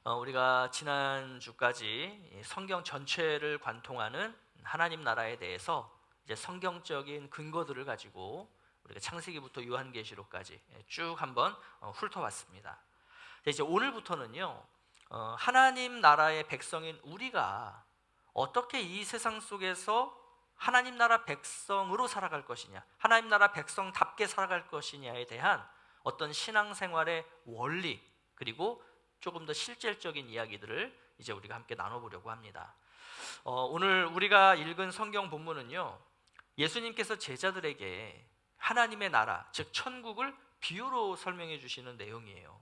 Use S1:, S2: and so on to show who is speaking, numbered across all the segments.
S1: 우리가 지난주까지 성경 전체를 관통하는 하나님 나라에 대해서 이제 성경적인 근거들을 가지고 우리가 창세기부터 요한계시록까지 쭉 한번 훑어봤습니다. 이제 오늘부터는요, 하나님 나라의 백성인 우리가 어떻게 이 세상 속에서 하나님 나라 백성으로 살아갈 것이냐, 하나님 나라 백성답게 살아갈 것이냐에 대한 어떤 신앙생활의 원리, 그리고 조금 더 실질적인 이야기들을 이제 우리가 함께 나눠보려고 합니다. 오늘 우리가 읽은 성경 본문은요, 예수님께서 제자들에게 하나님의 나라, 즉 천국을 비유로 설명해 주시는 내용이에요.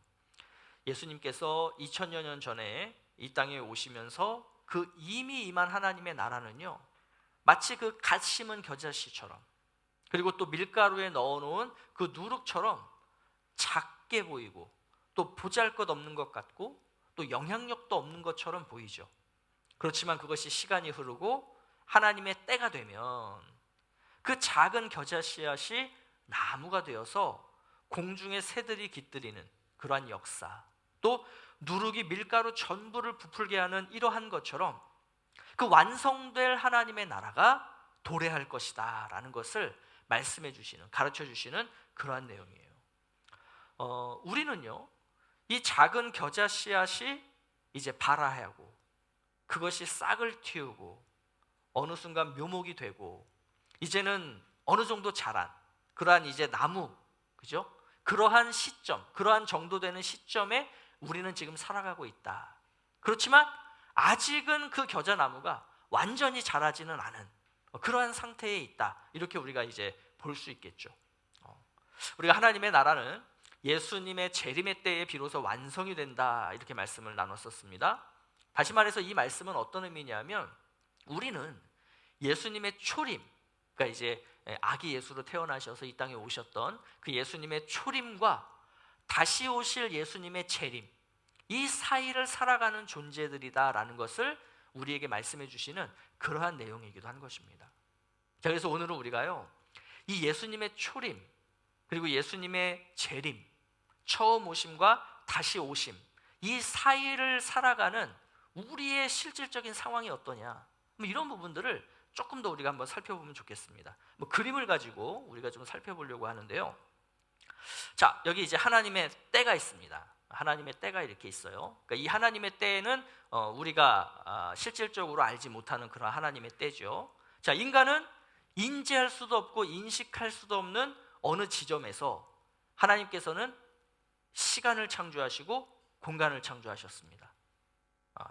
S1: 예수님께서 2000여 년 전에 이 땅에 오시면서 그 이미 임한 하나님의 나라는요, 마치 그 갓 심은 겨자씨처럼, 그리고 또 밀가루에 넣어놓은 그 누룩처럼 작게 보이고 또 보잘것없는 것 같고 또 영향력도 없는 것처럼 보이죠. 그렇지만 그것이 시간이 흐르고 하나님의 때가 되면 그 작은 겨자씨앗이 나무가 되어서 공중에 새들이 깃들이는 그러한 역사, 또 누룩이 밀가루 전부를 부풀게 하는 이러한 것처럼 그 완성될 하나님의 나라가 도래할 것이다 라는 것을 말씀해 주시는, 가르쳐 주시는 그러한 내용이에요. 우리는요, 이 작은 겨자 씨앗이 이제 발아하고 그것이 싹을 틔우고 어느 순간 묘목이 되고 이제는 어느 정도 자란 그러한 이제 나무, 그죠? 그러한 시점, 그러한 정도 되는 시점에 우리는 지금 살아가고 있다. 그렇지만 아직은 그 겨자나무가 완전히 자라지는 않은 그러한 상태에 있다. 이렇게 우리가 이제 볼 수 있겠죠. 우리가 하나님의 나라는 예수님의 재림의 때에 비로소 완성이 된다, 이렇게 말씀을 나눴었습니다. 다시 말해서 이 말씀은 어떤 의미냐면, 우리는 예수님의 초림, 그러니까 이제 아기 예수로 태어나셔서 이 땅에 오셨던 그 예수님의 초림과 다시 오실 예수님의 재림, 이 사이를 살아가는 존재들이다라는 것을 우리에게 말씀해 주시는 그러한 내용이기도 한 것입니다. 자, 그래서 오늘은 우리가요, 이 예수님의 초림, 그리고 예수님의 재림, 처음 오심과 다시 오심, 이 사이를 살아가는 우리의 실질적인 상황이 어떠냐, 이런 부분들을 조금 더 우리가 한번 살펴보면 좋겠습니다. 그림을 가지고 우리가 좀 살펴보려고 하는데요. 자, 여기 이제 하나님의 때가 있습니다. 하나님의 때가 이렇게 있어요. 그러니까 이 하나님의 때는 우리가 실질적으로 알지 못하는 그런 하나님의 때죠. 자, 인간은 인지할 수도 없고 인식할 수도 없는 어느 지점에서 하나님께서는 시간을 창조하시고 공간을 창조하셨습니다.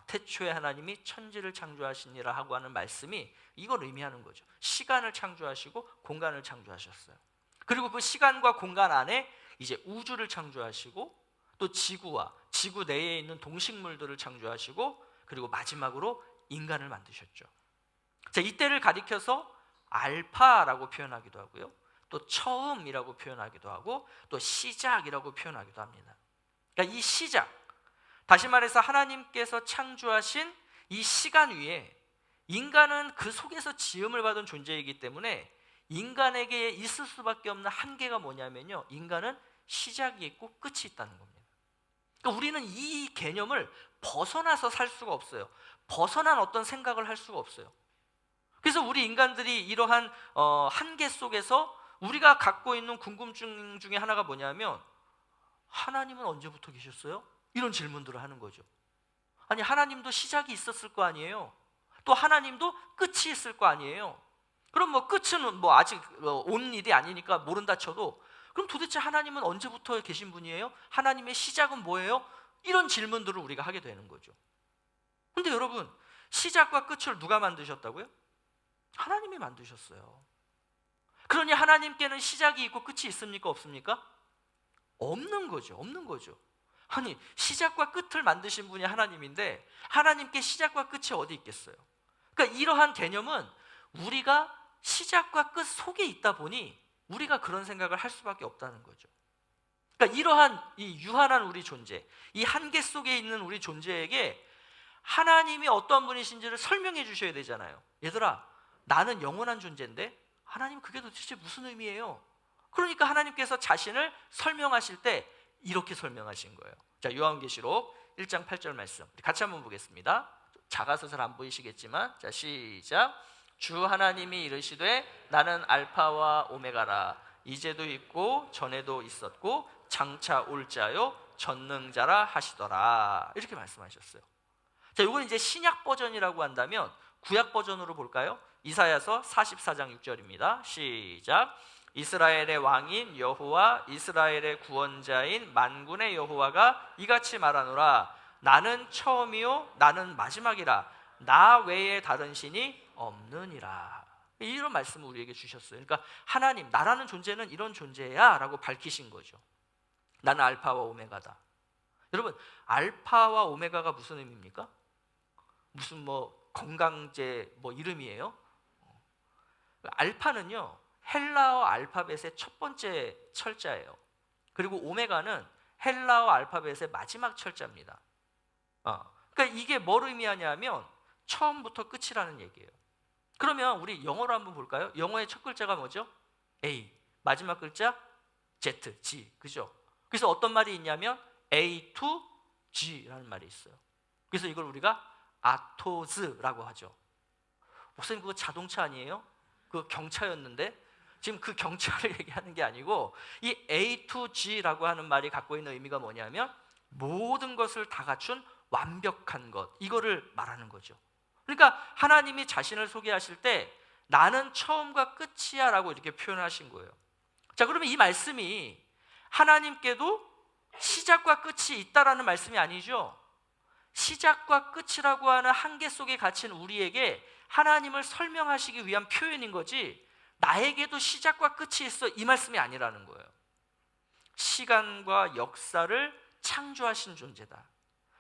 S1: 태초에 하나님이 천지를 창조하시니라 하고 하는 말씀이 이걸 의미하는 거죠. 시간을 창조하시고 공간을 창조하셨어요. 그리고 그 시간과 공간 안에 이제 우주를 창조하시고 또 지구와 지구 내에 있는 동식물들을 창조하시고 그리고 마지막으로 인간을 만드셨죠. 자, 이때를 가리켜서 알파라고 표현하기도 하고요, 또 처음이라고 표현하기도 하고 또 시작이라고 표현하기도 합니다. 그러니까 이 시작, 다시 말해서 하나님께서 창조하신 이 시간 위에 인간은 그 속에서 지음을 받은 존재이기 때문에 인간에게 있을 수밖에 없는 한계가 뭐냐면요, 인간은 시작이 있고 끝이 있다는 겁니다. 그러니까 우리는 이 개념을 벗어나서 살 수가 없어요. 벗어난 어떤 생각을 할 수가 없어요. 그래서 우리 인간들이 이러한 한계 속에서 우리가 갖고 있는 궁금증 중에 하나가 뭐냐면, 하나님은 언제부터 계셨어요? 이런 질문들을 하는 거죠. 아니, 하나님도 시작이 있었을 거 아니에요? 또 하나님도 끝이 있을 거 아니에요? 그럼 끝은 아직 온 일이 아니니까 모른다 쳐도, 그럼 도대체 하나님은 언제부터 계신 분이에요? 하나님의 시작은 뭐예요? 이런 질문들을 우리가 하게 되는 거죠. 근데 여러분, 시작과 끝을 누가 만드셨다고요? 하나님이 만드셨어요. 그러니 하나님께는 시작이 있고 끝이 있습니까? 없습니까? 없는 거죠. 없는 거죠. 아니, 시작과 끝을 만드신 분이 하나님인데 하나님께 시작과 끝이 어디 있겠어요? 그러니까 이러한 개념은 우리가 시작과 끝 속에 있다 보니 우리가 그런 생각을 할 수밖에 없다는 거죠. 그러니까 이러한 이 유한한 우리 존재, 이 한계 속에 있는 우리 존재에게 하나님이 어떤 분이신지를 설명해 주셔야 되잖아요. 얘들아, 나는 영원한 존재인데 하나님, 그게 도대체 무슨 의미예요? 그러니까 하나님께서 자신을 설명하실 때 이렇게 설명하신 거예요. 자, 요한계시록 1장 8절 말씀 같이 한번 보겠습니다. 작아서 잘 안 보이시겠지만, 자 시작. 주 하나님이 이르시되 나는 알파와 오메가라. 이제도 있고 전에도 있었고 장차 올 자요 전능자라 하시더라. 이렇게 말씀하셨어요. 자, 이건 이제 신약 버전이라고 한다면 구약 버전으로 볼까요? 이사야서 44장 6절입니다. 시작. 이스라엘의 왕인 여호와, 이스라엘의 구원자인 만군의 여호와가 이같이 말하노라. 나는 처음이요 나는 마지막이라. 나 외에 다른 신이 없느니라. 이런 말씀을 우리에게 주셨어요. 그러니까 하나님, 나라는 존재는 이런 존재야 라고 밝히신 거죠. 나는 알파와 오메가다. 여러분, 알파와 오메가가 무슨 의미입니까? 무슨 뭐 건강제 뭐 이름이에요? 알파는요 헬라어 알파벳의 첫 번째 철자예요. 그리고 오메가는 헬라어 알파벳의 마지막 철자입니다. 그러니까 이게 뭘 의미하냐면 처음부터 끝이라는 얘기예요. 그러면 우리 영어로 한번 볼까요? 영어의 첫 글자가 뭐죠? A, 마지막 글자 Z, G, 그죠? 그래서 어떤 말이 있냐면 A to G라는 말이 있어요. 그래서 이걸 우리가 아토즈라고 하죠. 목사님 그거 자동차 아니에요? 그 경차였는데 지금 그 경차를 얘기하는 게 아니고 이 A to G라고 하는 말이 갖고 있는 의미가 뭐냐면 모든 것을 다 갖춘 완벽한 것, 이거를 말하는 거죠. 그러니까 하나님이 자신을 소개하실 때 나는 처음과 끝이야 라고 이렇게 표현하신 거예요. 자, 그러면 이 말씀이 하나님께도 시작과 끝이 있다라는 말씀이 아니죠. 시작과 끝이라고 하는 한계 속에 갇힌 우리에게 하나님을 설명하시기 위한 표현인 거지 나에게도 시작과 끝이 있어 이 말씀이 아니라는 거예요. 시간과 역사를 창조하신 존재다.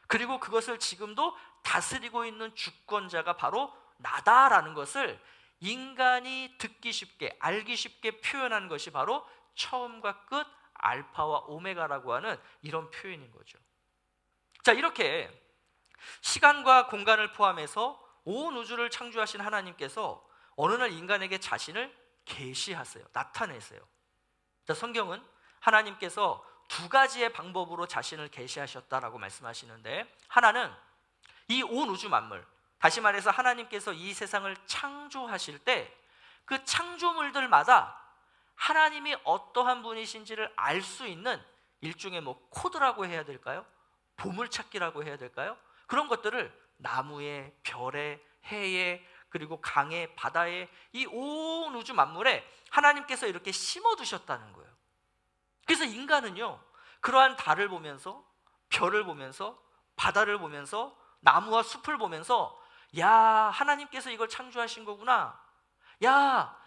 S1: 그리고 그것을 지금도 다스리고 있는 주권자가 바로 나다라는 것을 인간이 듣기 쉽게 알기 쉽게 표현한 것이 바로 처음과 끝 알파와 오메가라고 하는 이런 표현인 거죠. 자, 이렇게 시간과 공간을 포함해서 온 우주를 창조하신 하나님께서 어느 날 인간에게 자신을 계시하세요. 나타내세요. 자, 성경은 하나님께서 두 가지의 방법으로 자신을 계시하셨다라고 말씀하시는데, 하나는 이 온 우주 만물, 다시 말해서 하나님께서 이 세상을 창조하실 때 그 창조물들마다 하나님이 어떠한 분이신지를 알 수 있는 일종의 뭐 코드라고 해야 될까요? 보물찾기라고 해야 될까요? 그런 것들을 나무에, 별에, 해에, 그리고 강에, 바다에, 이 온 우주 만물에 하나님께서 이렇게 심어두셨다는 거예요. 그래서 인간은요 그러한 달을 보면서, 별을 보면서, 바다를 보면서, 나무와 숲을 보면서 야, 하나님께서 이걸 창조하신 거구나. 야,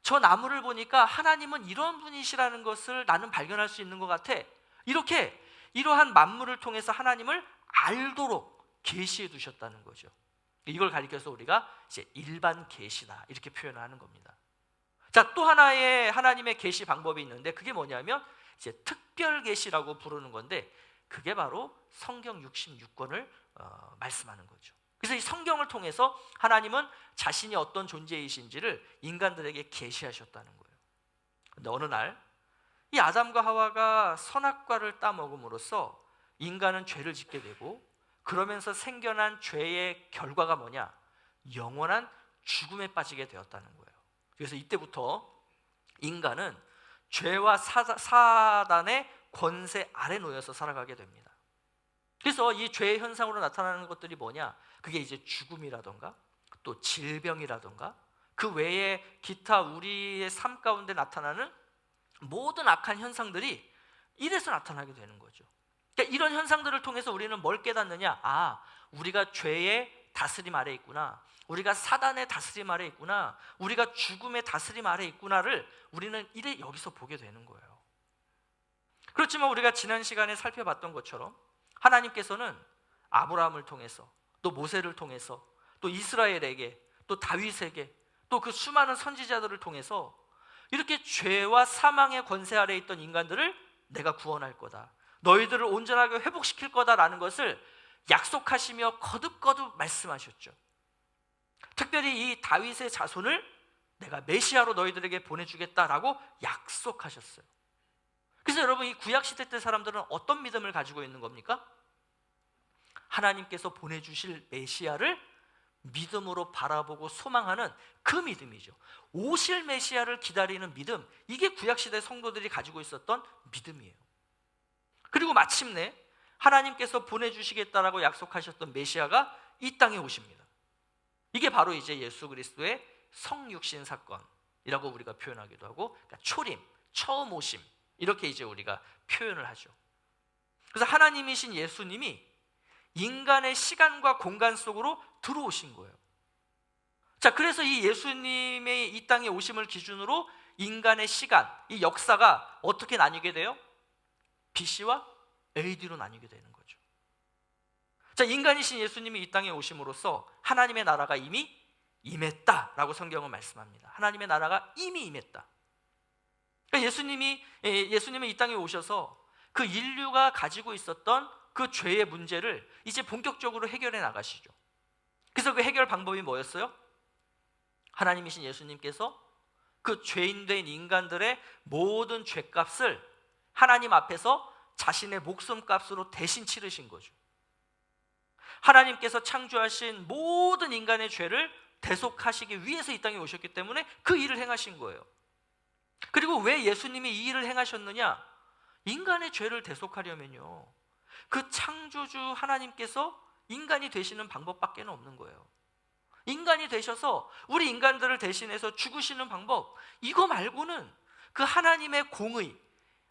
S1: 저 나무를 보니까 하나님은 이런 분이시라는 것을 나는 발견할 수 있는 것 같아. 이렇게 이러한 만물을 통해서 하나님을 알도록 계시해 두셨다는 거죠. 이걸 가리켜서 우리가 이제 일반 계시다 이렇게 표현을 하는 겁니다. 자, 또 하나의 하나님의 계시 방법이 있는데 그게 뭐냐면 이제 특별 계시라고 부르는 건데 그게 바로 성경 66권을 말씀하는 거죠. 그래서 이 성경을 통해서 하나님은 자신이 어떤 존재이신지를 인간들에게 계시하셨다는 거예요. 근데 어느 날 이 아담과 하와가 선악과를 따먹음으로써 인간은 죄를 짓게 되고, 그러면서 생겨난 죄의 결과가 뭐냐? 영원한 죽음에 빠지게 되었다는 거예요. 그래서 이때부터 인간은 죄와 사단의 권세 아래 놓여서 살아가게 됩니다. 그래서 이 죄의 현상으로 나타나는 것들이 뭐냐? 그게 이제 죽음이라던가 또 질병이라던가 그 외에 기타 우리의 삶 가운데 나타나는 모든 악한 현상들이 이래서 나타나게 되는 거죠. 그러니까 이런 현상들을 통해서 우리는 뭘 깨닫느냐? 아, 우리가 죄의 다스림 아래 있구나. 우리가 사단의 다스림 아래 있구나. 우리가 죽음의 다스림 아래 있구나를 우리는 이래 여기서 보게 되는 거예요. 그렇지만 우리가 지난 시간에 살펴봤던 것처럼 하나님께서는 아브라함을 통해서, 또 모세를 통해서, 또 이스라엘에게, 또 다윗에게, 또 그 수많은 선지자들을 통해서 이렇게 죄와 사망의 권세 아래 있던 인간들을 내가 구원할 거다, 너희들을 온전하게 회복시킬 거다라는 것을 약속하시며 거듭거듭 말씀하셨죠. 특별히 이 다윗의 자손을 내가 메시아로 너희들에게 보내주겠다라고 약속하셨어요. 그래서 여러분, 이 구약시대 때 사람들은 어떤 믿음을 가지고 있는 겁니까? 하나님께서 보내주실 메시아를 믿음으로 바라보고 소망하는 그 믿음이죠. 오실 메시아를 기다리는 믿음, 이게 구약시대 성도들이 가지고 있었던 믿음이에요. 그리고 마침내 하나님께서 보내주시겠다라고 약속하셨던 메시아가 이 땅에 오십니다. 이게 바로 이제 예수 그리스도의 성육신 사건이라고 우리가 표현하기도 하고, 그러니까 초림, 처음 오심, 이렇게 이제 우리가 표현을 하죠. 그래서 하나님이신 예수님이 인간의 시간과 공간 속으로 들어오신 거예요. 자, 그래서 이 예수님의 이 땅에 오심을 기준으로 인간의 시간, 이 역사가 어떻게 나뉘게 돼요? BC와 AD로 나뉘게 되는 거죠. 자, 인간이신 예수님이 이 땅에 오심으로써 하나님의 나라가 이미 임했다라고 성경은 말씀합니다. 하나님의 나라가 이미 임했다. 그러니까 예수님이 이 땅에 오셔서 그 인류가 가지고 있었던 그 죄의 문제를 이제 본격적으로 해결해 나가시죠. 그래서 그 해결 방법이 뭐였어요? 하나님이신 예수님께서 그 죄인된 인간들의 모든 죄값을 하나님 앞에서 자신의 목숨값으로 대신 치르신 거죠. 하나님께서 창조하신 모든 인간의 죄를 대속하시기 위해서 이 땅에 오셨기 때문에 그 일을 행하신 거예요. 그리고 왜 예수님이 이 일을 행하셨느냐? 인간의 죄를 대속하려면요, 그 창조주 하나님께서 인간이 되시는 방법밖에 없는 거예요. 인간이 되셔서 우리 인간들을 대신해서 죽으시는 방법, 이거 말고는 그 하나님의 공의,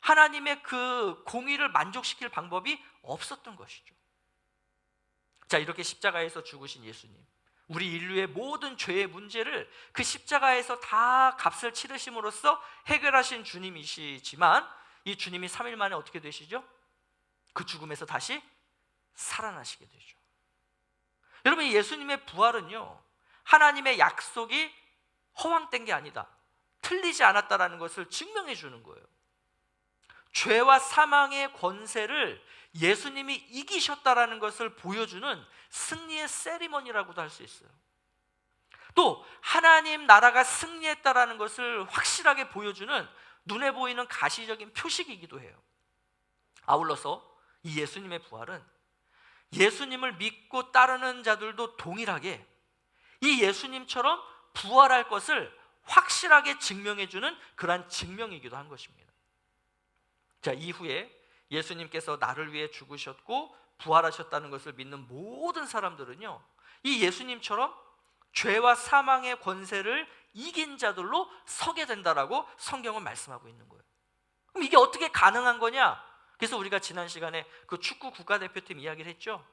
S1: 하나님의 그 공의를 만족시킬 방법이 없었던 것이죠. 자, 이렇게 십자가에서 죽으신 예수님, 우리 인류의 모든 죄의 문제를 그 십자가에서 다 값을 치르심으로써 해결하신 주님이시지만, 이 주님이 3일 만에 어떻게 되시죠? 그 죽음에서 다시 살아나시게 되죠. 여러분, 예수님의 부활은요, 하나님의 약속이 허황된 게 아니다, 틀리지 않았다라는 것을 증명해 주는 거예요. 죄와 사망의 권세를 예수님이 이기셨다라는 것을 보여주는 승리의 세리머니라고도 할 수 있어요. 또 하나님 나라가 승리했다라는 것을 확실하게 보여주는 눈에 보이는 가시적인 표식이기도 해요. 아울러서 이 예수님의 부활은 예수님을 믿고 따르는 자들도 동일하게 이 예수님처럼 부활할 것을 확실하게 증명해주는 그러한 증명이기도 한 것입니다. 자, 이후에 예수님께서 나를 위해 죽으셨고 부활하셨다는 것을 믿는 모든 사람들은요, 이 예수님처럼 죄와 사망의 권세를 이긴 자들로 서게 된다라고 성경은 말씀하고 있는 거예요. 그럼 이게 어떻게 가능한 거냐? 그래서 우리가 지난 시간에 그 축구 국가대표팀 이야기를 했죠.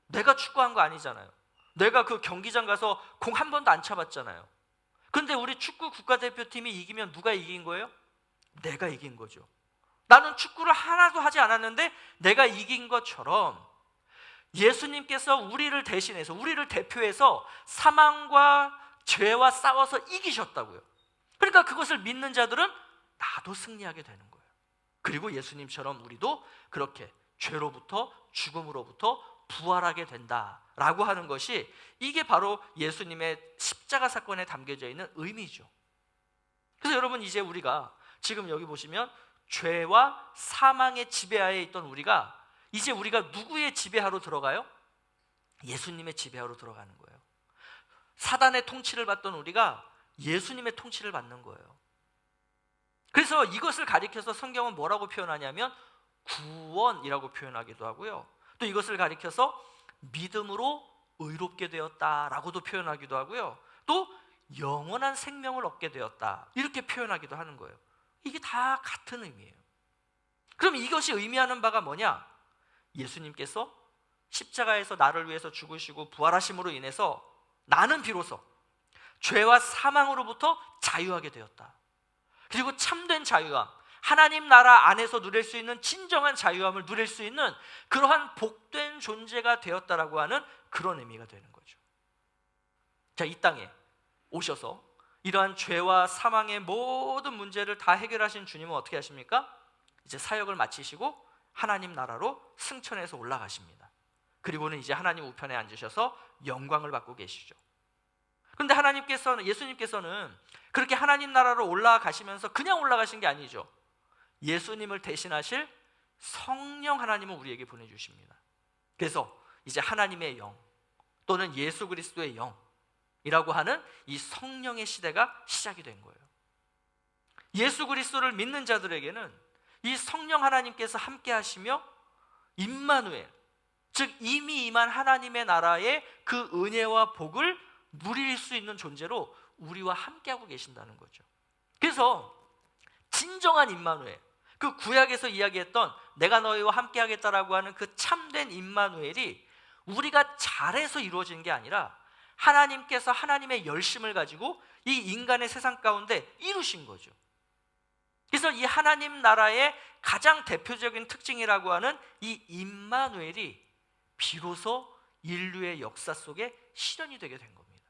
S1: 내가 축구한 거 아니잖아요. 내가 그 경기장 가서 공 한 번도 안 차봤잖아요. 그런데 우리 축구 국가대표팀이 이기면 누가 이긴 거예요? 내가 이긴 거죠. 나는 축구를 하나도 하지 않았는데 내가 이긴 것처럼 예수님께서 우리를 대신해서, 우리를 대표해서 사망과 죄와 싸워서 이기셨다고요. 그러니까 그것을 믿는 자들은 나도 승리하게 되는 거예요. 그리고 예수님처럼 우리도 그렇게 죄로부터, 죽음으로부터 부활하게 된다라고 하는 것이, 이게 바로 예수님의 십자가 사건에 담겨져 있는 의미죠. 그래서 여러분, 이제 우리가 지금 여기 보시면 죄와 사망의 지배하에 있던 우리가 이제 우리가 누구의 지배하로 들어가요? 예수님의 지배하로 들어가는 거예요. 사단의 통치를 받던 우리가 예수님의 통치를 받는 거예요. 그래서 이것을 가리켜서 성경은 뭐라고 표현하냐면 구원이라고 표현하기도 하고요, 또 이것을 가리켜서 믿음으로 의롭게 되었다라고도 표현하기도 하고요, 또 영원한 생명을 얻게 되었다, 이렇게 표현하기도 하는 거예요. 이게 다 같은 의미예요. 그럼 이것이 의미하는 바가 뭐냐? 예수님께서 십자가에서 나를 위해서 죽으시고 부활하심으로 인해서 나는 비로소 죄와 사망으로부터 자유하게 되었다. 그리고 참된 자유함, 하나님 나라 안에서 누릴 수 있는 진정한 자유함을 누릴 수 있는 그러한 복된 존재가 되었다라고 하는 그런 의미가 되는 거죠. 자, 이 땅에 오셔서 이러한 죄와 사망의 모든 문제를 다 해결하신 주님은 어떻게 하십니까? 이제 사역을 마치시고 하나님 나라로 승천해서 올라가십니다. 그리고는 이제 하나님 우편에 앉으셔서 영광을 받고 계시죠. 그런데 예수님께서는 그렇게 하나님 나라로 올라가시면서 그냥 올라가신 게 아니죠. 예수님을 대신하실 성령 하나님을 우리에게 보내주십니다. 그래서 이제 하나님의 영 또는 예수 그리스도의 영이라고 하는 이 성령의 시대가 시작이 된 거예요. 예수 그리스도를 믿는 자들에게는 이 성령 하나님께서 함께 하시며 임마누엘, 즉 이미 임한 하나님의 나라의 그 은혜와 복을 누릴 수 있는 존재로 우리와 함께하고 계신다는 거죠. 그래서 진정한 임마누엘, 그 구약에서 이야기했던 내가 너희와 함께하겠다라고 하는 그 참된 임마누엘이 우리가 잘해서 이루어진 게 아니라 하나님께서 하나님의 열심을 가지고 이 인간의 세상 가운데 이루신 거죠. 그래서 이 하나님 나라의 가장 대표적인 특징이라고 하는 이 임마누엘이 비로소 인류의 역사 속에 실현이 되게 된 겁니다.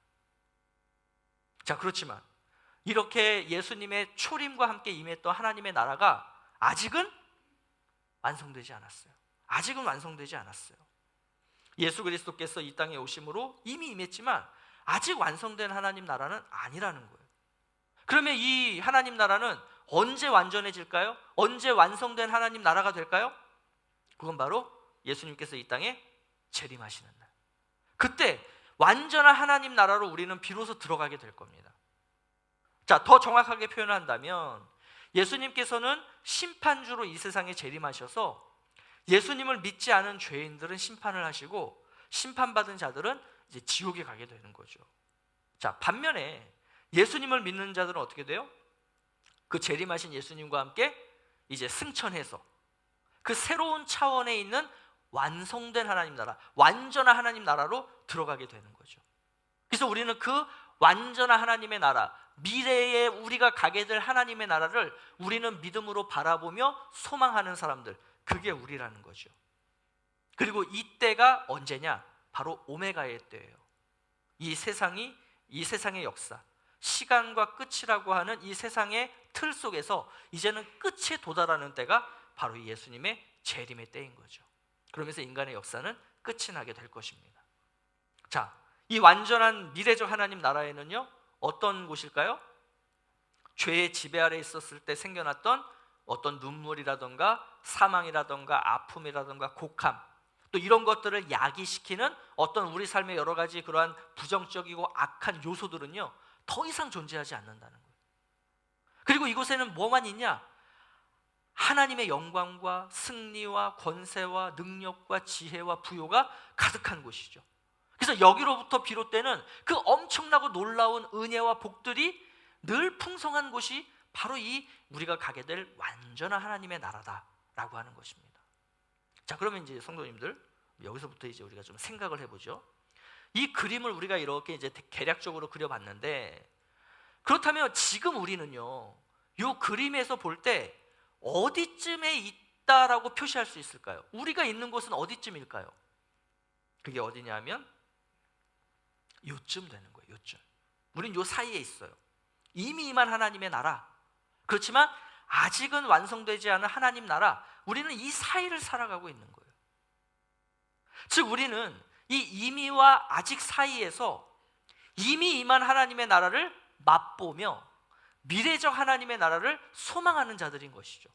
S1: 자, 그렇지만 이렇게 예수님의 초림과 함께 임했던 하나님의 나라가 아직은 완성되지 않았어요. 아직은 완성되지 않았어요. 예수 그리스도께서 이 땅에 오심으로 이미 임했지만 아직 완성된 하나님 나라는 아니라는 거예요. 그러면 이 하나님 나라는 언제 완전해질까요? 언제 완성된 하나님 나라가 될까요? 그건 바로 예수님께서 이 땅에 재림하시는 날. 그때 완전한 하나님 나라로 우리는 비로소 들어가게 될 겁니다. 자, 더 정확하게 표현한다면 예수님께서는 심판주로 이 세상에 재림하셔서 예수님을 믿지 않은 죄인들은 심판을 하시고 심판받은 자들은 이제 지옥에 가게 되는 거죠. 자, 반면에 예수님을 믿는 자들은 어떻게 돼요? 그 재림하신 예수님과 함께 이제 승천해서 그 새로운 차원에 있는 완성된 하나님 나라, 완전한 하나님 나라로 들어가게 되는 거죠. 그래서 우리는 그 완전한 하나님의 나라, 미래에 우리가 가게 될 하나님의 나라를 우리는 믿음으로 바라보며 소망하는 사람들, 그게 우리라는 거죠. 그리고 이때가 언제냐? 바로 오메가의 때예요. 이 세상의 역사, 시간과 끝이라고 하는 이 세상의 틀 속에서 이제는 끝에 도달하는 때가 바로 예수님의 재림의 때인 거죠. 그러면서 인간의 역사는 끝이 나게 될 것입니다. 자, 이 완전한 미래적 하나님 나라에는요, 어떤 곳일까요? 죄의 지배 아래 있었을 때 생겨났던 어떤 눈물이라던가 사망이라던가 아픔이라던가 곡함, 또 이런 것들을 야기시키는 어떤 우리 삶의 여러 가지 그러한 부정적이고 악한 요소들은요, 더 이상 존재하지 않는다는 거예요. 그리고 이곳에는 뭐만 있냐? 하나님의 영광과 승리와 권세와 능력과 지혜와 부요가 가득한 곳이죠. 그래서 여기로부터 비롯되는 그 엄청나고 놀라운 은혜와 복들이 늘 풍성한 곳이 바로 이 우리가 가게 될 완전한 하나님의 나라다라고 하는 것입니다. 자, 그러면 이제 성도님들, 여기서부터 이제 우리가 좀 생각을 해보죠. 이 그림을 우리가 이렇게 이제 개략적으로 그려봤는데, 그렇다면 지금 우리는요, 이 그림에서 볼 때 어디쯤에 있다라고 표시할 수 있을까요? 우리가 있는 곳은 어디쯤일까요? 그게 어디냐면 요쯤 되는 거예요. 요쯤. 우린 요 사이에 있어요. 이미 임한 하나님의 나라, 그렇지만 아직은 완성되지 않은 하나님 나라, 우리는 이 사이를 살아가고 있는 거예요. 즉 우리는 이 이미와 아직 사이에서 이미 임한 하나님의 나라를 맛보며 미래적 하나님의 나라를 소망하는 자들인 것이죠.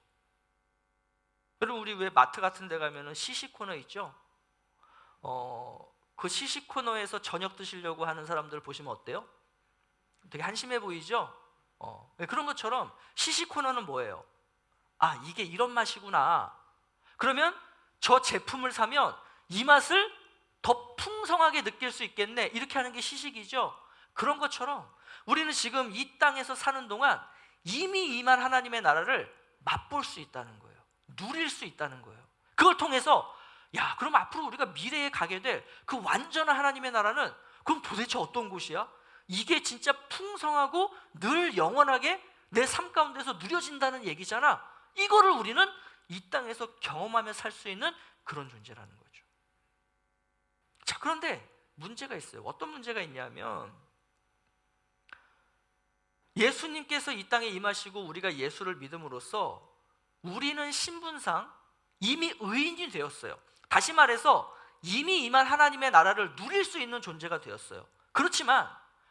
S1: 여러분, 우리 왜 마트 같은 데 가면은 시식 코너 있죠? 그 시식 코너에서 저녁 드시려고 하는 사람들 보시면 어때요? 되게 한심해 보이죠? 그런 것처럼 시식 코너는 뭐예요? 아, 이게 이런 맛이구나. 그러면 저 제품을 사면 이 맛을 더 풍성하게 느낄 수 있겠네. 이렇게 하는 게 시식이죠. 그런 것처럼 우리는 지금 이 땅에서 사는 동안 이미 임한 하나님의 나라를 맛볼 수 있다는 거예요. 누릴 수 있다는 거예요. 그걸 통해서 야, 그럼 앞으로 우리가 미래에 가게 될 그 완전한 하나님의 나라는 그럼 도대체 어떤 곳이야? 이게 진짜 풍성하고 늘 영원하게 내 삶 가운데서 누려진다는 얘기잖아. 이거를 우리는 이 땅에서 경험하며 살 수 있는 그런 존재라는 거죠. 자, 그런데 문제가 있어요. 어떤 문제가 있냐면, 예수님께서 이 땅에 임하시고 우리가 예수를 믿음으로써 우리는 신분상 이미 의인이 되었어요. 다시 말해서 이미 임한 하나님의 나라를 누릴 수 있는 존재가 되었어요. 그렇지만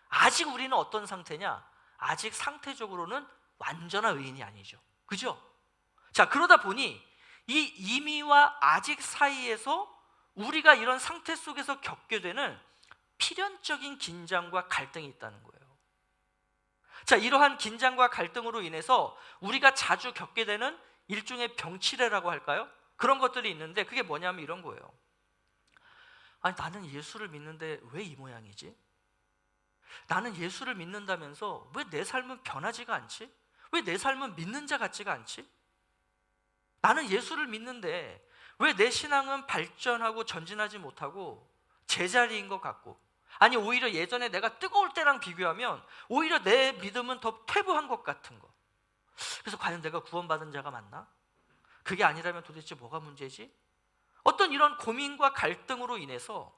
S1: 아직 우리는 어떤 상태냐? 아직 상태적으로는 완전한 의인이 아니죠. 그죠? 자, 그러다 보니 이 이미와 아직 사이에서 우리가 이런 상태 속에서 겪게 되는 필연적인 긴장과 갈등이 있다는 거예요. 자, 이러한 긴장과 갈등으로 인해서 우리가 자주 겪게 되는 일종의 병치레라고 할까요? 그런 것들이 있는데 그게 뭐냐면 이런 거예요. 아니, 나는 예수를 믿는데 왜 이 모양이지? 나는 예수를 믿는다면서 왜 내 삶은 변하지가 않지? 왜 내 삶은 믿는 자 같지가 않지? 나는 예수를 믿는데 왜 내 신앙은 발전하고 전진하지 못하고 제자리인 것 같고, 아니 오히려 예전에 내가 뜨거울 때랑 비교하면 오히려 내 믿음은 더 퇴보한 것 같은 거. 그래서 과연 내가 구원받은 자가 맞나? 그게 아니라면 도대체 뭐가 문제지? 어떤 이런 고민과 갈등으로 인해서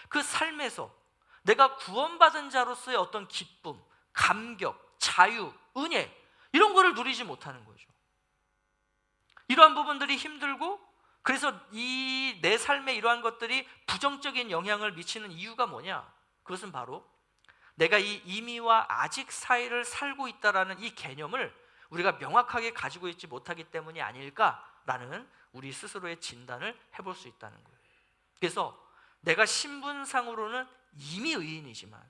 S1: 그 삶에서 내가 구원받은 자로서의 어떤 기쁨, 감격, 자유, 은혜, 이런 거를 누리지 못하는 거죠. 이러한 부분들이 힘들고, 그래서 이 내 삶에 이러한 것들이 부정적인 영향을 미치는 이유가 뭐냐? 그것은 바로 내가 이 이미와 아직 사이를 살고 있다라는 이 개념을 우리가 명확하게 가지고 있지 못하기 때문이 아닐까라는 우리 스스로의 진단을 해볼 수 있다는 거예요. 그래서 내가 신분상으로는 이미 의인이지만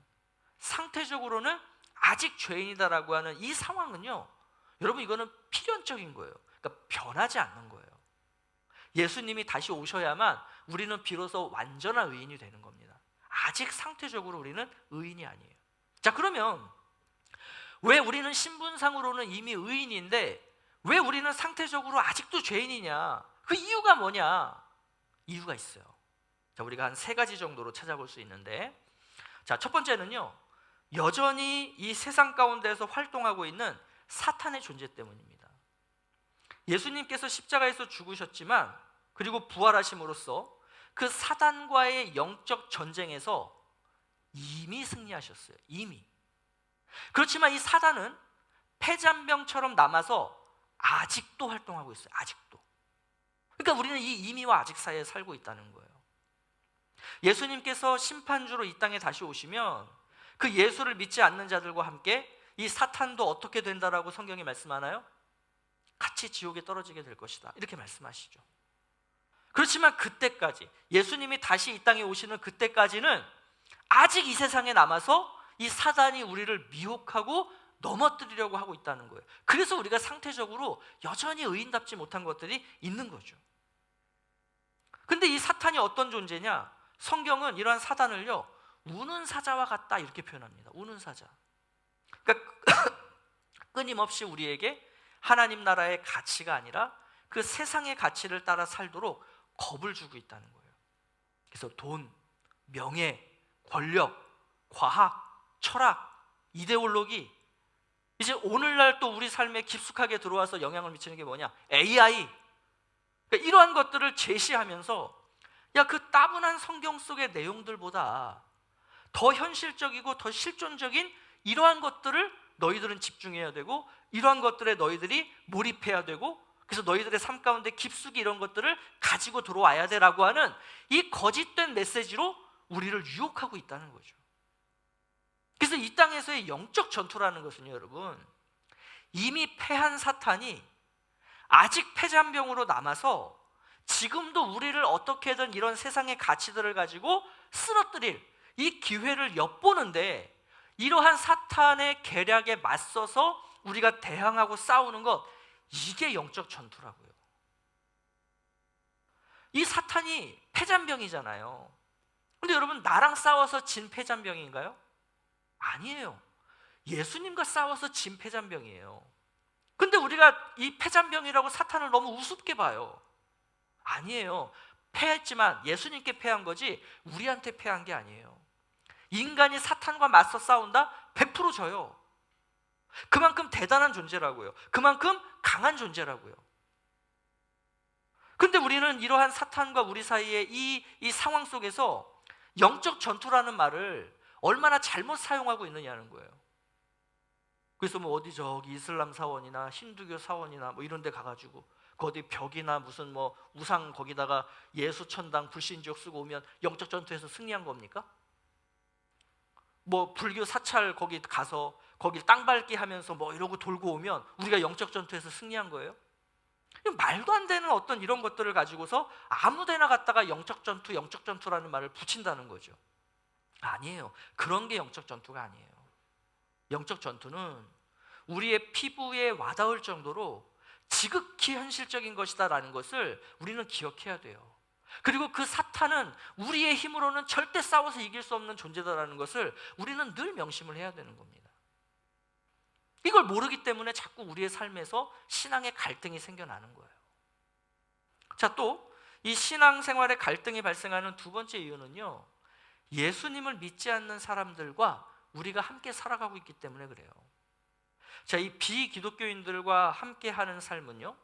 S1: 상태적으로는 아직 죄인이다라고 하는 이 상황은요, 여러분 이거는 필연적인 거예요. 그러니까 변하지 않는 거예요. 예수님이 다시 오셔야만 우리는 비로소 완전한 의인이 되는 겁니다. 아직 상태적으로 우리는 의인이 아니에요. 자, 그러면 왜 우리는 신분상으로는 이미 의인인데 왜 우리는 상태적으로 아직도 죄인이냐? 그 이유가 뭐냐? 이유가 있어요. 자, 우리가 한 3가지 정도로 찾아볼 수 있는데, 자, 첫 번째는요, 여전히 이 세상 가운데에서 활동하고 있는 사탄의 존재 때문입니다. 예수님께서 십자가에서 죽으셨지만, 그리고 부활하심으로써 그 사단과의 영적 전쟁에서 이미 승리하셨어요. 이미. 그렇지만 이 사단은 폐잔병처럼 남아서 아직도 활동하고 있어요. 아직도. 그러니까 우리는 이 이미와 아직 사이에 살고 있다는 거예요. 예수님께서 심판주로 이 땅에 다시 오시면 그 예수를 믿지 않는 자들과 함께 이 사탄도 어떻게 된다라고 성경이 말씀하나요? 같이 지옥에 떨어지게 될 것이다, 이렇게 말씀하시죠. 그렇지만 그때까지, 예수님이 다시 이 땅에 오시는 그때까지는 아직 이 세상에 남아서 이 사단이 우리를 미혹하고 넘어뜨리려고 하고 있다는 거예요. 그래서 우리가 상태적으로 여전히 의인답지 못한 것들이 있는 거죠. 근데 이 사탄이 어떤 존재냐? 성경은 이러한 사단을요, 우는 사자와 같다, 이렇게 표현합니다. 우는 사자. 그러니까 끊임없이 우리에게 하나님 나라의 가치가 아니라 그 세상의 가치를 따라 살도록 겁을 주고 있다는 거예요. 그래서 돈, 명예, 권력, 과학, 철학, 이데올로기, 이제 오늘날 또 우리 삶에 깊숙하게 들어와서 영향을 미치는 게 뭐냐? AI. 그러니까 이러한 것들을 제시하면서 야, 그 따분한 성경 속의 내용들보다 더 현실적이고 더 실존적인 이러한 것들을 너희들은 집중해야 되고, 이러한 것들에 너희들이 몰입해야 되고, 그래서 너희들의 삶 가운데 깊숙이 이런 것들을 가지고 들어와야 되라고 하는 이 거짓된 메시지로 우리를 유혹하고 있다는 거죠. 그래서 이 땅에서의 영적 전투라는 것은요, 여러분, 이미 패한 사탄이 아직 패잔병으로 남아서 지금도 우리를 어떻게든 이런 세상의 가치들을 가지고 쓰러뜨릴 이 기회를 엿보는데, 이러한 사탄의 계략에 맞서서 우리가 대항하고 싸우는 것, 이게 영적 전투라고요. 이 사탄이 패잔병이잖아요. 근데 여러분, 나랑 싸워서 진 패잔병인가요? 아니에요. 예수님과 싸워서 진 패잔병이에요. 근데 우리가 이 패잔병이라고 사탄을 너무 우습게 봐요. 아니에요. 패했지만 예수님께 패한 거지 우리한테 패한 게 아니에요. 인간이 사탄과 맞서 싸운다? 100% 져요. 그만큼 대단한 존재라고요. 그만큼 강한 존재라고요. 근데 우리는 이러한 사탄과 우리 사이의 이 상황 속에서 영적 전투라는 말을 얼마나 잘못 사용하고 있느냐는 거예요. 그래서 뭐 어디 저기 이슬람 사원이나 힌두교 사원이나 뭐 이런 데 가가지고 어디 벽이나 무슨 뭐 우상 거기다가 예수 천당 불신지옥 쓰고 오면 영적 전투에서 승리한 겁니까? 뭐 불교 사찰 거기 가서 거기 땅 밟기 하면서 뭐 이러고 돌고 오면 우리가 영적 전투에서 승리한 거예요? 말도 안 되는 어떤 이런 것들을 가지고서 아무 데나 갖다가 영적 전투라는 말을 붙인다는 거죠. 아니에요. 그런 게 영적 전투가 아니에요. 영적 전투는 우리의 피부에 와닿을 정도로 지극히 현실적인 것이다라는 것을 우리는 기억해야 돼요. 그리고 그 사탄은 우리의 힘으로는 절대 싸워서 이길 수 없는 존재다라는 것을 우리는 늘 명심을 해야 되는 겁니다. 이걸 모르기 때문에 자꾸 우리의 삶에서 신앙의 갈등이 생겨나는 거예요. 자, 또 이 신앙생활의 갈등이 발생하는 두 번째 이유는요, 예수님을 믿지 않는 사람들과 우리가 함께 살아가고 있기 때문에 그래요. 자, 이 비기독교인들과 함께 하는 삶은요,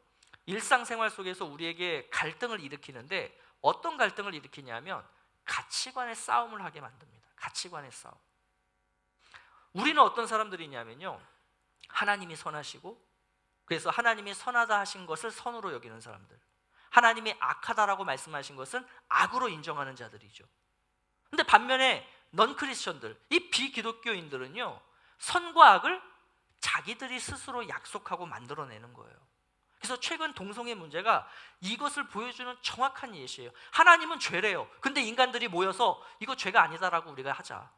S1: 일상생활 속에서 우리에게 갈등을 일으키는데, 어떤 갈등을 일으키냐면 가치관의 싸움을 하게 만듭니다. 가치관의 싸움. 우리는 어떤 사람들이냐면요, 하나님이 선하시고, 그래서 하나님이 선하다 하신 것을 선으로 여기는 사람들, 하나님이 악하다라고 말씀하신 것은 악으로 인정하는 자들이죠. 근데 반면에 넌 크리스천들, 이 비기독교인들은요, 선과 악을 자기들이 스스로 약속하고 만들어내는 거예요. 그래서 최근 동성애 문제가 이것을 보여주는 정확한 예시예요. 하나님은 죄래요. 근데 인간들이 모여서 이거 죄가 아니다라고 우리가 하자.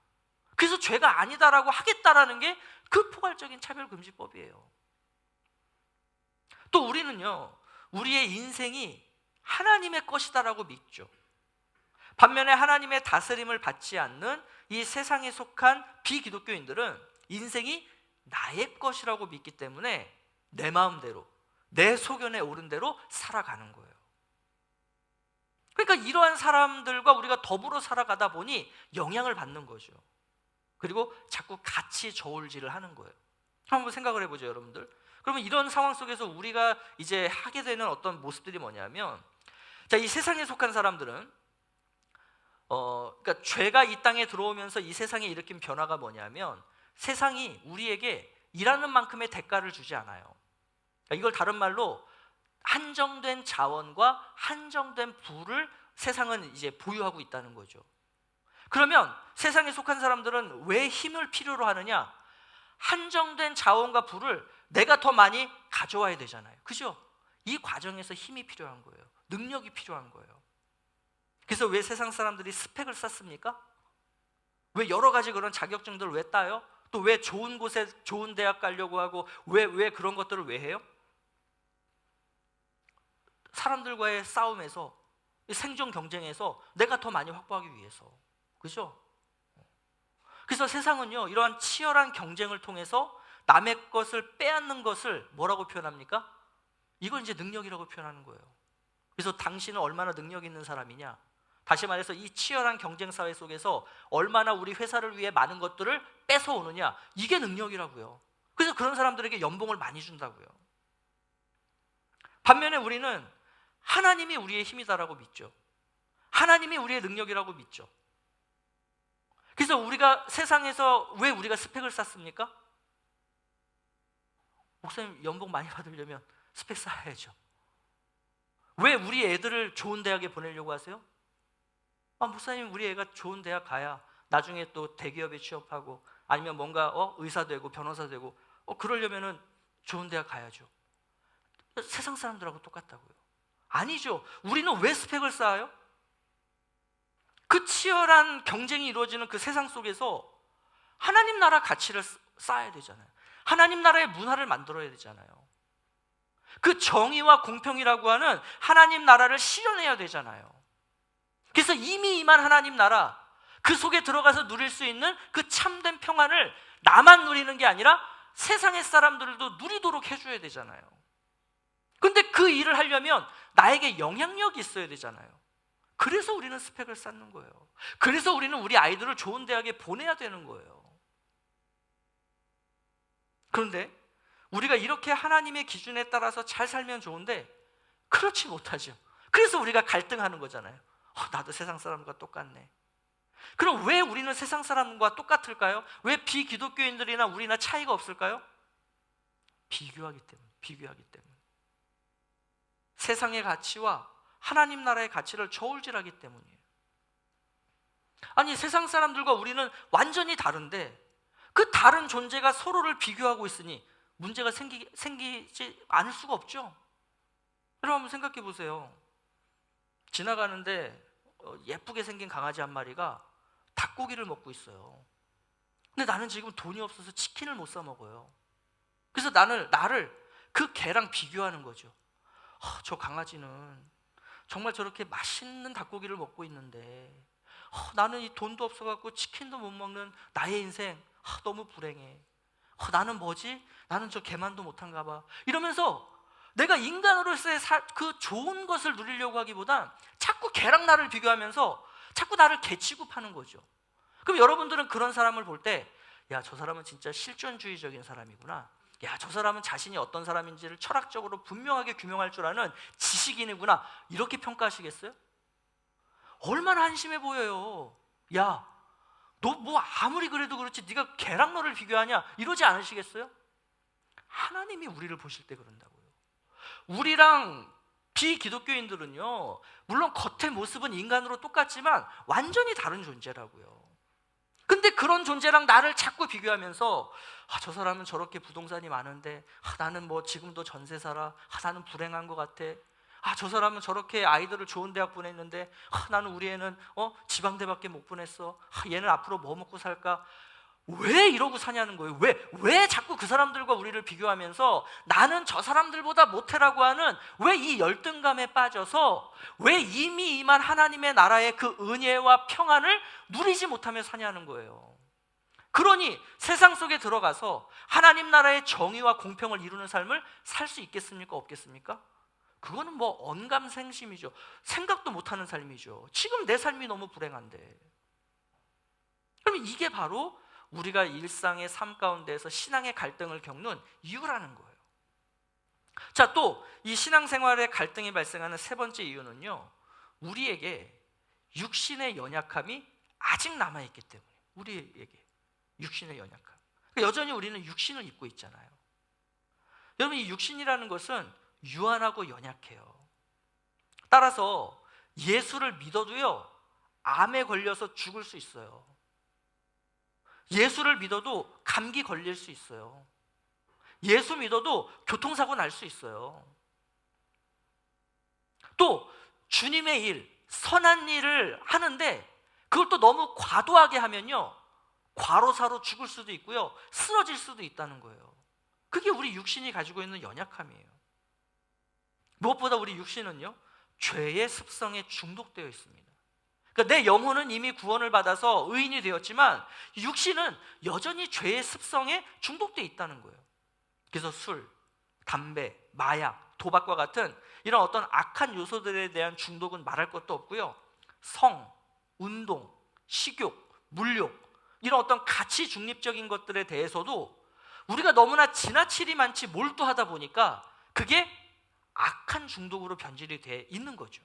S1: 그래서 죄가 아니다라고 하겠다라는 게 그 포괄적인 차별금지법이에요. 또 우리는요, 우리의 인생이 하나님의 것이다라고 믿죠. 반면에 하나님의 다스림을 받지 않는 이 세상에 속한 비기독교인들은 인생이 나의 것이라고 믿기 때문에 내 마음대로, 내 소견에 오른 대로 살아가는 거예요. 그러니까 이러한 사람들과 우리가 더불어 살아가다 보니 영향을 받는 거죠. 그리고 자꾸 같이 저울질을 하는 거예요. 한번 생각을 해보죠, 여러분들. 그러면 이런 상황 속에서 우리가 이제 하게 되는 어떤 모습들이 뭐냐면, 자, 이 세상에 속한 사람들은 그러니까 죄가 이 땅에 들어오면서 이 세상에 일으킨 변화가 뭐냐면, 세상이 우리에게 일하는 만큼의 대가를 주지 않아요. 그러니까 이걸 다른 말로 한정된 자원과 한정된 부를 세상은 이제 보유하고 있다는 거죠. 그러면 세상에 속한 사람들은 왜 힘을 필요로 하느냐? 한정된 자원과 부를 내가 더 많이 가져와야 되잖아요. 그죠? 이 과정에서 힘이 필요한 거예요. 능력이 필요한 거예요. 그래서 왜 세상 사람들이 스펙을 쌓습니까? 왜 여러 가지 그런 자격증들을 왜 따요? 또 왜 좋은 곳에 좋은 대학 가려고 하고 왜 그런 것들을 왜 해요? 사람들과의 싸움에서, 생존 경쟁에서 내가 더 많이 확보하기 위해서. 그죠? 그래서 세상은요, 이러한 치열한 경쟁을 통해서 남의 것을 빼앗는 것을 뭐라고 표현합니까? 이걸 이제 능력이라고 표현하는 거예요. 그래서 당신은 얼마나 능력 있는 사람이냐? 다시 말해서 이 치열한 경쟁 사회 속에서 얼마나 우리 회사를 위해 많은 것들을 뺏어오느냐, 이게 능력이라고요. 그래서 그런 사람들에게 연봉을 많이 준다고요. 반면에 우리는 하나님이 우리의 힘이다라고 믿죠. 하나님이 우리의 능력이라고 믿죠. 그래서 우리가 세상에서 왜 우리가 스펙을 쌓습니까? 목사님 연봉 많이 받으려면 스펙 쌓아야죠. 왜 우리 애들을 좋은 대학에 보내려고 하세요? 목사님 우리 애가 좋은 대학 가야 나중에 또 대기업에 취업하고 아니면 뭔가 의사 되고 변호사 되고 그러려면은 좋은 대학 가야죠. 세상 사람들하고 똑같다고요. 아니죠. 우리는 왜 스펙을 쌓아요? 그 치열한 경쟁이 이루어지는 그 세상 속에서 하나님 나라 가치를 쌓아야 되잖아요. 하나님 나라의 문화를 만들어야 되잖아요. 그 정의와 공평이라고 하는 하나님 나라를 실현해야 되잖아요. 그래서 이미 임한 하나님 나라, 그 속에 들어가서 누릴 수 있는 그 참된 평안을 나만 누리는 게 아니라 세상의 사람들도 누리도록 해줘야 되잖아요. 근데 그 일을 하려면 나에게 영향력이 있어야 되잖아요. 그래서 우리는 스펙을 쌓는 거예요. 그래서 우리는 우리 아이들을 좋은 대학에 보내야 되는 거예요. 그런데 우리가 이렇게 하나님의 기준에 따라서 잘 살면 좋은데 그렇지 못하죠. 그래서 우리가 갈등하는 거잖아요. 나도 세상 사람과 똑같네. 그럼 왜 우리는 세상 사람과 똑같을까요? 왜 비기독교인들이나 우리나 차이가 없을까요? 비교하기 때문에. 세상의 가치와 하나님 나라의 가치를 저울질하기 때문이에요. 아니 세상 사람들과 우리는 완전히 다른데 그 다른 존재가 서로를 비교하고 있으니 문제가 생기지 않을 수가 없죠. 여러분 한번 생각해 보세요. 지나가는데 예쁘게 생긴 강아지 한 마리가 닭고기를 먹고 있어요. 근데 나는 지금 돈이 없어서 치킨을 못 사 먹어요. 그래서 나를 그 개랑 비교하는 거죠. 저 강아지는 정말 저렇게 맛있는 닭고기를 먹고 있는데 나는 이 돈도 없어갖고 치킨도 못 먹는 나의 인생 너무 불행해. 나는 뭐지? 나는 저 개만도 못한가 봐. 이러면서 내가 인간으로서의 그 좋은 것을 누리려고 하기보단 자꾸 개랑 나를 비교하면서 자꾸 나를 개 취급하는 거죠. 그럼 여러분들은 그런 사람을 볼 때, 야, 저 사람은 진짜 실존주의적인 사람이구나. 야, 저 사람은 자신이 어떤 사람인지를 철학적으로 분명하게 규명할 줄 아는 지식인이구나. 이렇게 평가하시겠어요? 얼마나 한심해 보여요. 야, 너 뭐 아무리 그래도 그렇지 네가 개랑 너를 비교하냐? 이러지 않으시겠어요? 하나님이 우리를 보실 때 그런다고요. 우리랑 비기독교인들은요, 물론 겉의 모습은 인간으로 똑같지만 완전히 다른 존재라고요. 근데 그런 존재랑 나를 자꾸 비교하면서 저 사람은 저렇게 부동산이 많은데 나는 뭐 지금도 전세 살아. 나는 불행한 것 같아. 저 사람은 저렇게 아이들을 좋은 대학 보냈는데 나는 우리 애는 지방대밖에 못 보냈어. 얘는 앞으로 뭐 먹고 살까? 왜 이러고 사냐는 거예요. 왜 자꾸 그 사람들과 우리를 비교하면서 나는 저 사람들보다 못해라고 하는 왜 이 열등감에 빠져서 왜 이미 임한 하나님의 나라의 그 은혜와 평안을 누리지 못하며 사냐는 거예요. 그러니 세상 속에 들어가서 하나님 나라의 정의와 공평을 이루는 삶을 살 수 있겠습니까? 없겠습니까? 그거는 뭐 언감생심이죠. 생각도 못하는 삶이죠. 지금 내 삶이 너무 불행한데. 그러면 이게 바로 우리가 일상의 삶 가운데에서 신앙의 갈등을 겪는 이유라는 거예요. 자, 또 이 신앙생활의 갈등이 발생하는 세 번째 이유는요, 우리에게 육신의 연약함이 아직 남아있기 때문에. 우리에게 육신의 연약함. 여전히 우리는 육신을 입고 있잖아요. 여러분, 이 육신이라는 것은 유한하고 연약해요. 따라서 예수를 믿어도요, 암에 걸려서 죽을 수 있어요. 예수를 믿어도 감기 걸릴 수 있어요. 예수 믿어도 교통사고 날 수 있어요. 또 주님의 일, 선한 일을 하는데 그걸 또 너무 과도하게 하면요, 과로사로 죽을 수도 있고요, 쓰러질 수도 있다는 거예요. 그게 우리 육신이 가지고 있는 연약함이에요. 무엇보다 우리 육신은요, 죄의 습성에 중독되어 있습니다. 그러니까 내 영혼은 이미 구원을 받아서 의인이 되었지만 육신은 여전히 죄의 습성에 중독되어 있다는 거예요. 그래서 술, 담배, 마약, 도박과 같은 이런 어떤 악한 요소들에 대한 중독은 말할 것도 없고요, 성, 운동, 식욕, 물욕, 이런 어떤 가치 중립적인 것들에 대해서도 우리가 너무나 지나치리 많지 몰두하다 보니까 그게 악한 중독으로 변질이 돼 있는 거죠.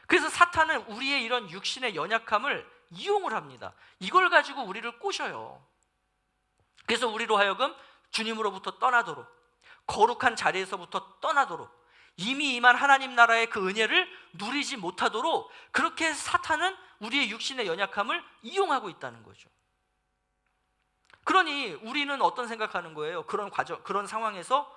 S1: 그래서 사탄은 우리의 이런 육신의 연약함을 이용을 합니다. 이걸 가지고 우리를 꼬셔요. 그래서 우리로 하여금 주님으로부터 떠나도록, 거룩한 자리에서부터 떠나도록, 이미 임한 하나님 나라의 그 은혜를 누리지 못하도록 그렇게 사탄은 우리의 육신의 연약함을 이용하고 있다는 거죠. 그러니 우리는 어떤 생각하는 거예요? 그런 상황에서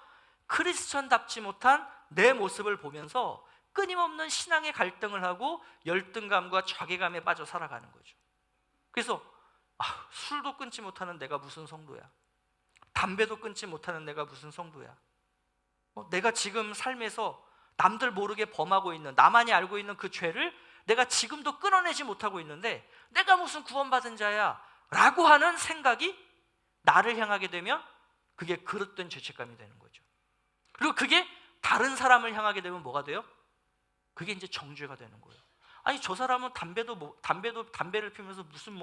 S1: 크리스천답지 못한 내 모습을 보면서 끊임없는 신앙의 갈등을 하고 열등감과 자괴감에 빠져 살아가는 거죠. 그래서 술도 끊지 못하는 내가 무슨 성도야? 담배도 끊지 못하는 내가 무슨 성도야? 내가 지금 삶에서 남들 모르게 범하고 있는, 나만이 알고 있는 그 죄를 내가 지금도 끊어내지 못하고 있는데 내가 무슨 구원받은 자야? 라고 하는 생각이 나를 향하게 되면 그게 그릇된 죄책감이 되는 거죠. 그리고 그게 다른 사람을 향하게 되면 뭐가 돼요? 그게 이제 정죄가 되는 거예요. 아니, 저 사람은 담배를 피우면서 무슨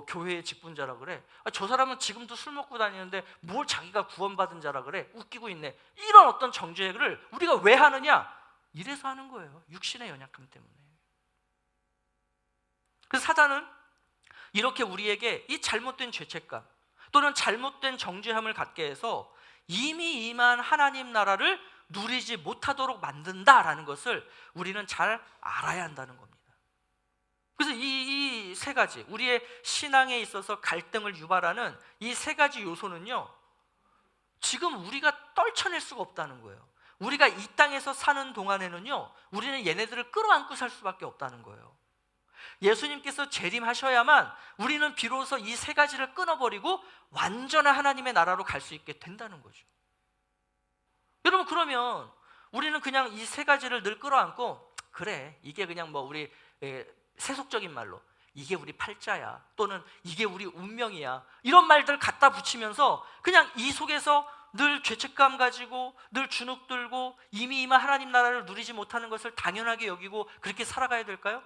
S1: 교회의 직분자라 그래. 저 사람은 지금도 술 먹고 다니는데 뭘 자기가 구원받은 자라 그래. 웃기고 있네. 이런 어떤 정죄를 우리가 왜 하느냐? 이래서 하는 거예요. 육신의 연약함 때문에. 그래서 사단은 이렇게 우리에게 이 잘못된 죄책감 또는 잘못된 정죄함을 갖게 해서 이미 임한 하나님 나라를 누리지 못하도록 만든다라는 것을 우리는 잘 알아야 한다는 겁니다. 그래서 이 세 가지, 우리의 신앙에 있어서 갈등을 유발하는 이 세 가지 요소는요, 지금 우리가 떨쳐낼 수가 없다는 거예요. 우리가 이 땅에서 사는 동안에는요, 우리는 얘네들을 끌어안고 살 수밖에 없다는 거예요. 예수님께서 재림하셔야만 우리는 비로소 이 세 가지를 끊어버리고 완전한 하나님의 나라로 갈 수 있게 된다는 거죠. 여러분, 그러면 우리는 그냥 이 세 가지를 늘 끌어안고, 그래, 이게 그냥 뭐 우리 세속적인 말로 이게 우리 팔자야, 또는 이게 우리 운명이야, 이런 말들 갖다 붙이면서 그냥 이 속에서 늘 죄책감 가지고 늘 주눅 들고 이미 임한 하나님 나라를 누리지 못하는 것을 당연하게 여기고 그렇게 살아가야 될까요?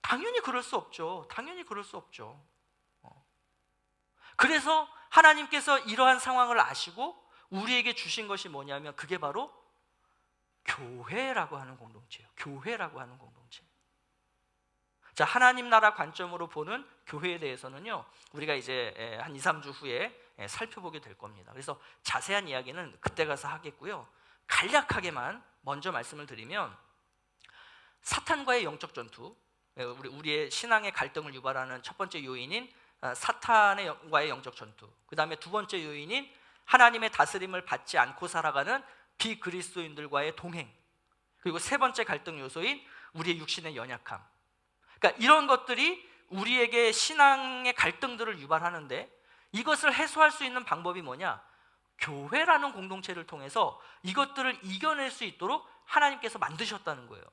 S1: 당연히 그럴 수 없죠. 당연히 그럴 수 없죠. 그래서 하나님께서 이러한 상황을 아시고 우리에게 주신 것이 뭐냐면, 그게 바로 교회라고 하는 공동체예요. 교회라고 하는 공동체. 자, 하나님 나라 관점으로 보는 교회에 대해서는요, 우리가 이제 한 2, 3주 후에 살펴보게 될 겁니다. 그래서 자세한 이야기는 그때 가서 하겠고요. 간략하게만 먼저 말씀을 드리면, 사탄과의 영적 전투, 우리의 신앙의 갈등을 유발하는 첫 번째 요인인 사탄과의 영적 전투, 그 다음에 두 번째 요인인 하나님의 다스림을 받지 않고 살아가는 비그리스도인들과의 동행, 그리고 세 번째 갈등 요소인 우리의 육신의 연약함. 그러니까 이런 것들이 우리에게 신앙의 갈등들을 유발하는데, 이것을 해소할 수 있는 방법이 뭐냐? 교회라는 공동체를 통해서 이것들을 이겨낼 수 있도록 하나님께서 만드셨다는 거예요.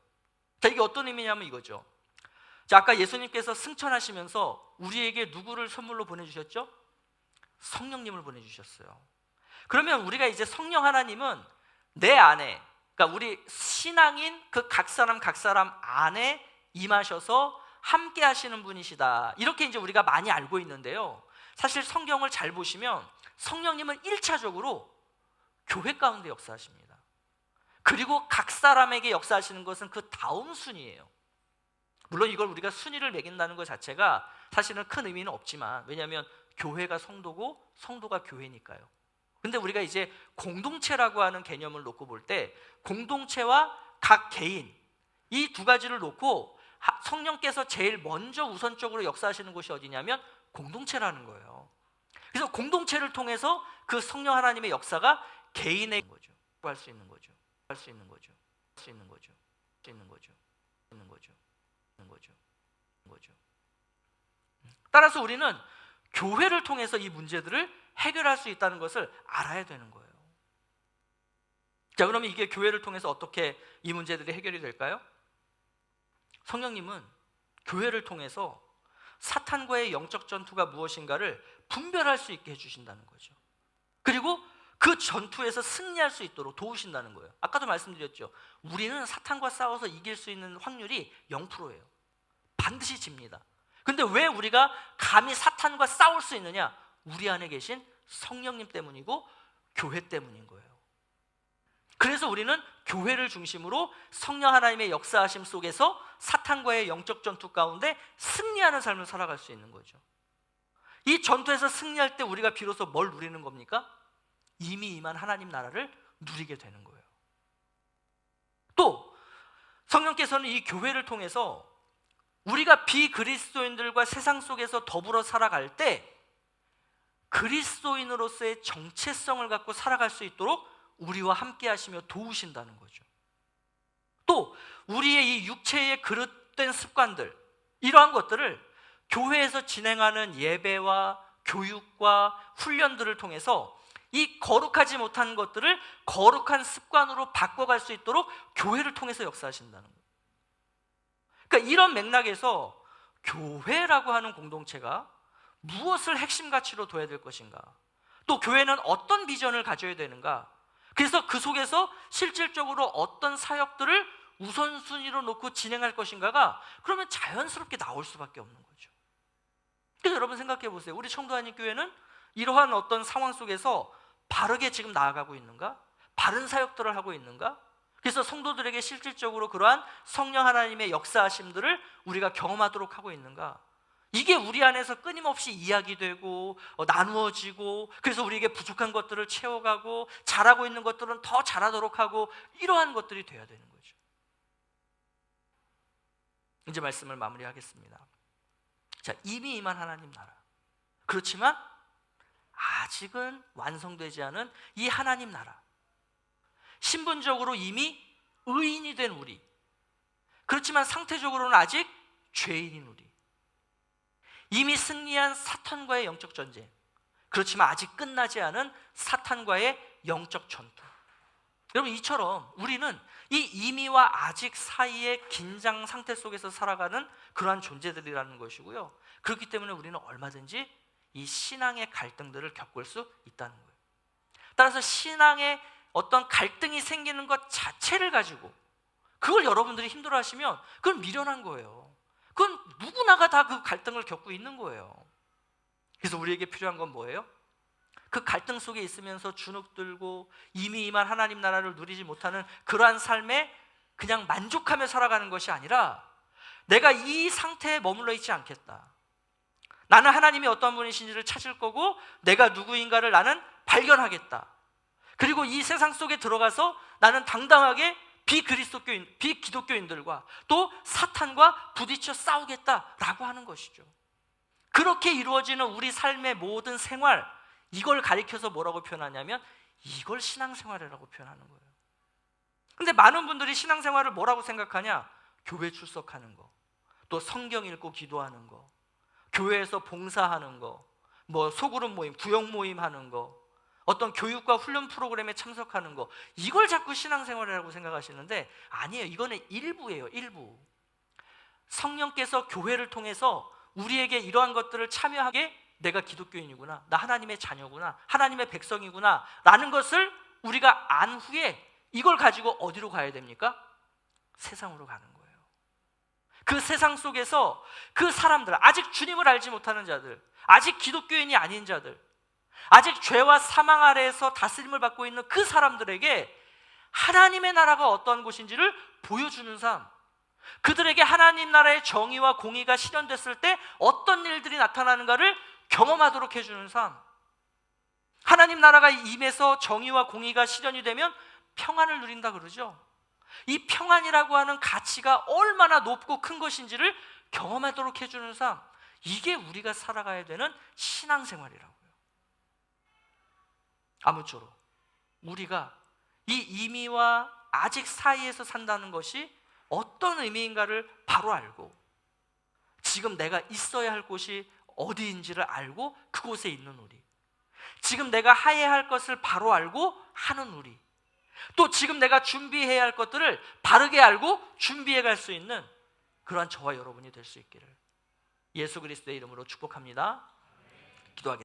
S1: 자, 이게 어떤 의미냐면 이거죠. 자, 아까 예수님께서 승천하시면서 우리에게 누구를 선물로 보내주셨죠? 성령님을 보내주셨어요. 그러면 우리가 이제 성령 하나님은 내 안에, 그러니까 우리 신앙인 그 각 사람 안에 임하셔서 함께 하시는 분이시다, 이렇게 이제 우리가 많이 알고 있는데요, 사실 성경을 잘 보시면 성령님은 1차적으로 교회 가운데 역사하십니다. 그리고 각 사람에게 역사하시는 것은 그 다음 순위예요. 물론 이걸 우리가 순위를 매긴다는 것 자체가 사실은 큰 의미는 없지만, 왜냐하면 교회가 성도고 성도가 교회니까요. 근데 우리가 이제 공동체라고 하는 개념을 놓고 볼 때, 공동체와 각 개인, 이 두 가지를 놓고 성령께서 제일 먼저 우선적으로 역사하시는 곳이 어디냐면 공동체라는 거예요. 그래서 공동체를 통해서 그 성령 하나님의 역사가 개인의 거죠. 할 수 있는 거죠. 할 수 있는 거죠. 할 수 있는 거죠. 할 수 있는 거죠. 있는 거죠. 있는 거죠. 거죠. 따라서 우리는 교회를 통해서 이 문제들을 해결할 수 있다는 것을 알아야 되는 거예요. 자, 그러면 이게 교회를 통해서 어떻게 이 문제들이 해결이 될까요? 성령님은 교회를 통해서 사탄과의 영적 전투가 무엇인가를 분별할 수 있게 해주신다는 거죠. 그리고 그 전투에서 승리할 수 있도록 도우신다는 거예요. 아까도 말씀드렸죠. 우리는 사탄과 싸워서 이길 수 있는 확률이 0%예요. 반드시 집니다. 근데 왜 우리가 감히 사탄과 싸울 수 있느냐? 우리 안에 계신 성령님 때문이고 교회 때문인 거예요. 그래서 우리는 교회를 중심으로 성령 하나님의 역사하심 속에서 사탄과의 영적 전투 가운데 승리하는 삶을 살아갈 수 있는 거죠. 이 전투에서 승리할 때 우리가 비로소 뭘 누리는 겁니까? 이미 임한 하나님 나라를 누리게 되는 거예요. 또 성령께서는 이 교회를 통해서 우리가 비그리스도인들과 세상 속에서 더불어 살아갈 때 그리스도인으로서의 정체성을 갖고 살아갈 수 있도록 우리와 함께 하시며 도우신다는 거죠. 또 우리의 이 육체의 그릇된 습관들, 이러한 것들을 교회에서 진행하는 예배와 교육과 훈련들을 통해서 이 거룩하지 못한 것들을 거룩한 습관으로 바꿔갈 수 있도록 교회를 통해서 역사하신다는 거예요. 그러니까 이런 맥락에서 교회라고 하는 공동체가 무엇을 핵심 가치로 둬야 될 것인가, 또 교회는 어떤 비전을 가져야 되는가, 그래서 그 속에서 실질적으로 어떤 사역들을 우선순위로 놓고 진행할 것인가가 그러면 자연스럽게 나올 수밖에 없는 거죠. 그래서 여러분 생각해 보세요. 우리 청도하님 교회는 이러한 어떤 상황 속에서 바르게 지금 나아가고 있는가? 바른 사역들을 하고 있는가? 그래서 성도들에게 실질적으로 그러한 성령 하나님의 역사하심들을 우리가 경험하도록 하고 있는가? 이게 우리 안에서 끊임없이 이야기되고 나누어지고, 그래서 우리에게 부족한 것들을 채워가고 잘하고 있는 것들은 더 잘하도록 하고, 이러한 것들이 돼야 되는 거죠. 이제 말씀을 마무리하겠습니다. 자, 이미 임한 하나님 나라, 그렇지만 아직은 완성되지 않은 이 하나님 나라, 신분적으로 이미 의인이 된 우리, 그렇지만 상태적으로는 아직 죄인인 우리, 이미 승리한 사탄과의 영적 전쟁, 그렇지만 아직 끝나지 않은 사탄과의 영적 전투. 여러분, 이처럼 우리는 이 이미와 아직 사이의 긴장 상태 속에서 살아가는 그러한 존재들이라는 것이고요. 그렇기 때문에 우리는 얼마든지 이 신앙의 갈등들을 겪을 수 있다는 거예요. 따라서 신앙의 어떤 갈등이 생기는 것 자체를 가지고 그걸 여러분들이 힘들어하시면 그건 미련한 거예요. 그건 누구나가 다 그 갈등을 겪고 있는 거예요. 그래서 우리에게 필요한 건 뭐예요? 그 갈등 속에 있으면서 주눅들고 이미 임한 하나님 나라를 누리지 못하는 그러한 삶에 그냥 만족하며 살아가는 것이 아니라, 내가 이 상태에 머물러 있지 않겠다, 나는 하나님이 어떤 분이신지를 찾을 거고 내가 누구인가를 나는 발견하겠다, 그리고 이 세상 속에 들어가서 나는 당당하게 비기독교인들과 또 사탄과 부딪혀 싸우겠다라고 하는 것이죠. 그렇게 이루어지는 우리 삶의 모든 생활, 이걸 가리켜서 뭐라고 표현하냐면 이걸 신앙생활이라고 표현하는 거예요. 근데 많은 분들이 신앙생활을 뭐라고 생각하냐? 교회 출석하는 거, 또 성경 읽고 기도하는 거, 교회에서 봉사하는 거, 뭐 소그룹 모임, 구역 모임 하는 거, 어떤 교육과 훈련 프로그램에 참석하는 거, 이걸 자꾸 신앙생활이라고 생각하시는데 아니에요. 이거는 일부예요. 일부. 성령께서 교회를 통해서 우리에게 이러한 것들을 참여하게, 내가 기독교인이구나, 나 하나님의 자녀구나, 하나님의 백성이구나 라는 것을 우리가 안 후에 이걸 가지고 어디로 가야 됩니까? 세상으로 가는 거예요. 그 세상 속에서 그 사람들, 아직 주님을 알지 못하는 자들, 아직 기독교인이 아닌 자들, 아직 죄와 사망 아래에서 다스림을 받고 있는 그 사람들에게 하나님의 나라가 어떠한 곳인지를 보여주는 삶, 그들에게 하나님 나라의 정의와 공의가 실현됐을 때 어떤 일들이 나타나는가를 경험하도록 해주는 삶. 하나님 나라가 임해서 정의와 공의가 실현이 되면 평안을 누린다 그러죠. 이 평안이라고 하는 가치가 얼마나 높고 큰 것인지를 경험하도록 해주는 삶, 이게 우리가 살아가야 되는 신앙생활이라고요. 아무쪼록 우리가 이 이미와 아직 사이에서 산다는 것이 어떤 의미인가를 바로 알고, 지금 내가 있어야 할 곳이 어디인지를 알고 그곳에 있는 우리, 지금 내가 해야 할 것을 바로 알고 하는 우리, 또 지금 내가 준비해야 할 것들을 바르게 알고 준비해 갈 수 있는 그러한 저와 여러분이 될 수 있기를 예수 그리스도의 이름으로 축복합니다. 기도하겠습니다.